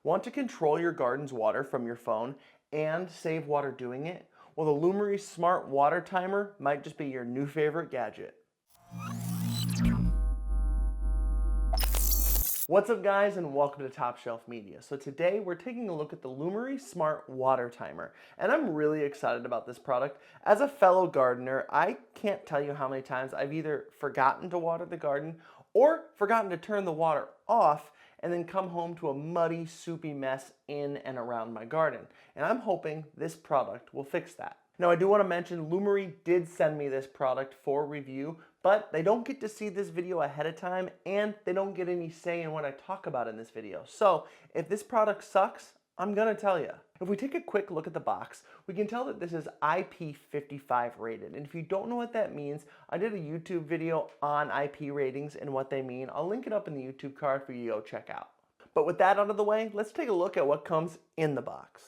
Want to control your garden's water from your phone and save water doing it? Well, the Lumary Smart Water Timer might just be your new favorite gadget. What's up guys, and welcome to TopShelf Media. So today we're taking a look at the Lumary Smart Water Timer, and I'm really excited about this product. As a fellow gardener, I can't tell you how many times I've either forgotten to water the garden or forgotten to turn the water off and then come home to a muddy, soupy mess in and around my garden. And I'm hoping this product will fix that. Now I do want to mention Lumary did send me this product for review, but they don't get to see this video ahead of time and they don't get any say in what I talk about in this video. So if this product sucks, I'm gonna tell you. If we take a quick look at the box, we can tell that this is IP55 rated. And if you don't know what that means, I did a YouTube video on IP ratings and what they mean. I'll link it up in the YouTube card for you to go check out. But with that out of the way, let's take a look at what comes in the box.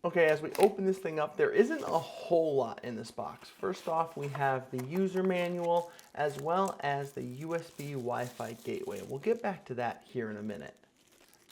Okay, as we open this thing up, there isn't a whole lot in this box. First off, we have the user manual as well as the USB Wi-Fi gateway. We'll get back to that here in a minute.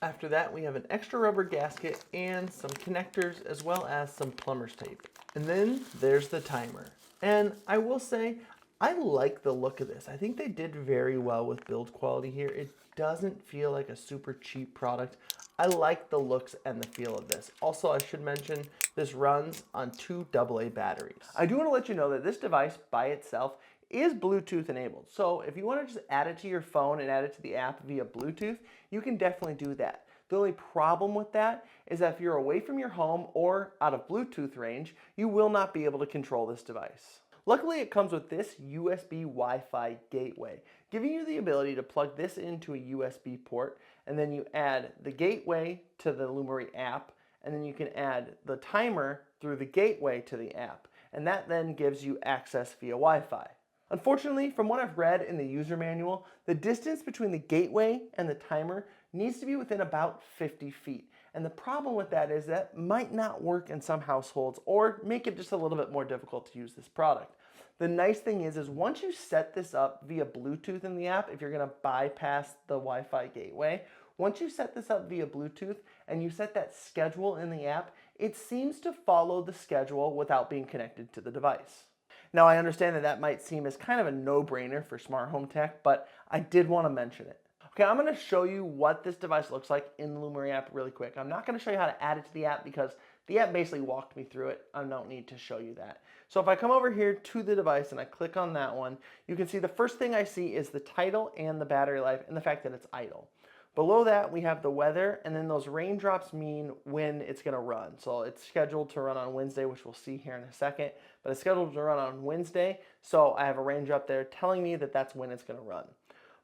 After that, we have an extra rubber gasket and some connectors as well as some plumber's tape. And then there's the timer. And I will say, I like the look of this. I think they did very well with build quality here. It doesn't feel like a super cheap product. I like the looks and the feel of this. Also, I should mention this runs on 2 AA batteries. I do want to let you know that this device by itself is Bluetooth enabled. So if you want to just add it to your phone and add it to the app via Bluetooth, you can definitely do that. The only problem with that is that if you're away from your home or out of Bluetooth range, you will not be able to control this device. Luckily, it comes with this USB Wi-Fi gateway, giving you the ability to plug this into a USB port, and then you add the gateway to the Lumary app, and then you can add the timer through the gateway to the app, and that then gives you access via Wi-Fi. Unfortunately, from what I've read in the user manual, the distance between the gateway and the timer needs to be within about 50 feet. And the problem with that is that might not work in some households or make it just a little bit more difficult to use this product. The nice thing is once you set this up via Bluetooth in the app, if you're gonna bypass the Wi-Fi gateway, once you set this up via Bluetooth and you set that schedule in the app, it seems to follow the schedule without being connected to the device. Now I understand that that might seem as kind of a no-brainer for smart home tech, but I did want to mention it. Okay, I'm going to show you what this device looks like in the Lumary app really quick. I'm not going to show you how to add it to the app because the app basically walked me through it. I don't need to show you that. So if I come over here to the device and I click on that one, you can see the first thing I see is the title and the battery life and the fact that it's idle. Below that, we have the weather, and then those raindrops mean when it's going to run. So it's scheduled to run on Wednesday, which we'll see here in a second, but it's scheduled to run on Wednesday, so I have a raindrop there telling me that that's when it's going to run.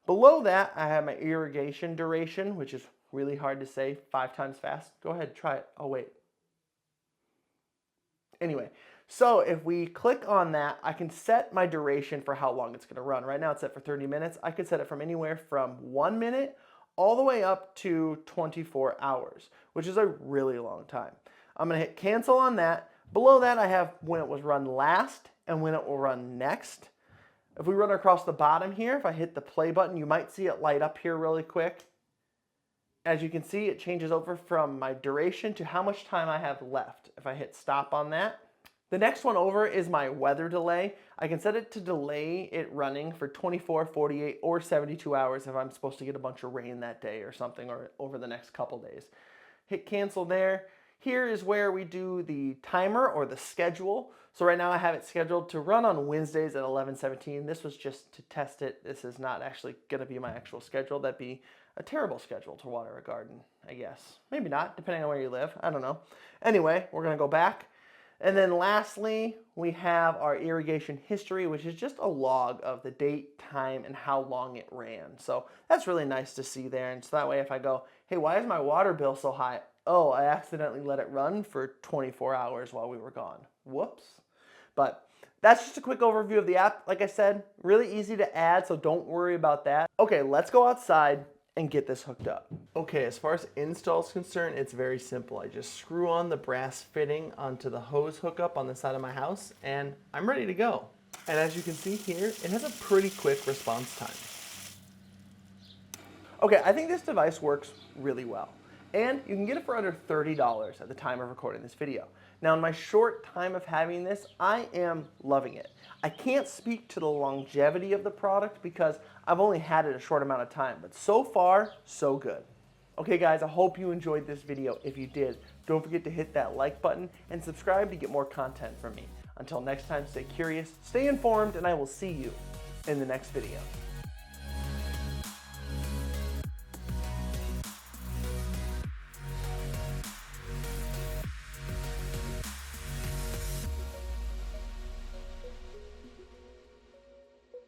Below that, I have my irrigation duration, which is really hard to say 5 times fast. Go ahead, try it. Oh, wait. Anyway, so if we click on that, I can set my duration for how long it's going to run. Right now, it's set for 30 minutes. I could set it from anywhere from 1 minute all the way up to 24 hours, which is a really long time. I'm gonna hit cancel on that. Below that, I have when it was run last and when it will run next. If we run across the bottom here, if I hit the play button, you might see it light up here really quick. As you can see, it changes over from my duration to how much time I have left. If I hit stop on that. The next one over is my weather delay. I can set it to delay it running for 24, 48, or 72 hours if I'm supposed to get a bunch of rain that day or something, or over the next couple days. Hit cancel there. Here is where we do the timer or the schedule. So right now I have it scheduled to run on Wednesdays at 11:17. This was just to test it. This is not actually going to be my actual schedule. That'd be a terrible schedule to water a garden, I guess. Maybe not, depending on where you live. I don't know. Anyway, we're going to go back. And then lastly, we have our irrigation history, which is just a log of the date, time, and how long it ran. So that's really nice to see there. And so that way if I go, hey, why is my water bill so high? Oh, I accidentally let it run for 24 hours while we were gone. Whoops. But that's just a quick overview of the app. Like I said, really easy to add, so don't worry about that. Okay, let's go outside and get this hooked up. Okay, as far as install is concerned, it's very simple. I just screw on the brass fitting onto the hose hookup on the side of my house, and I'm ready to go. And as you can see here, it has a pretty quick response time. Okay, I think this device works really well. And you can get it for under $30 at the time of recording this video. Now, in my short time of having this, I am loving it. I can't speak to the longevity of the product because I've only had it a short amount of time, but so far, so good. Okay guys, I hope you enjoyed this video. If you did, don't forget to hit that like button and subscribe to get more content from me. Until next time, stay curious, stay informed, and I will see you in the next video.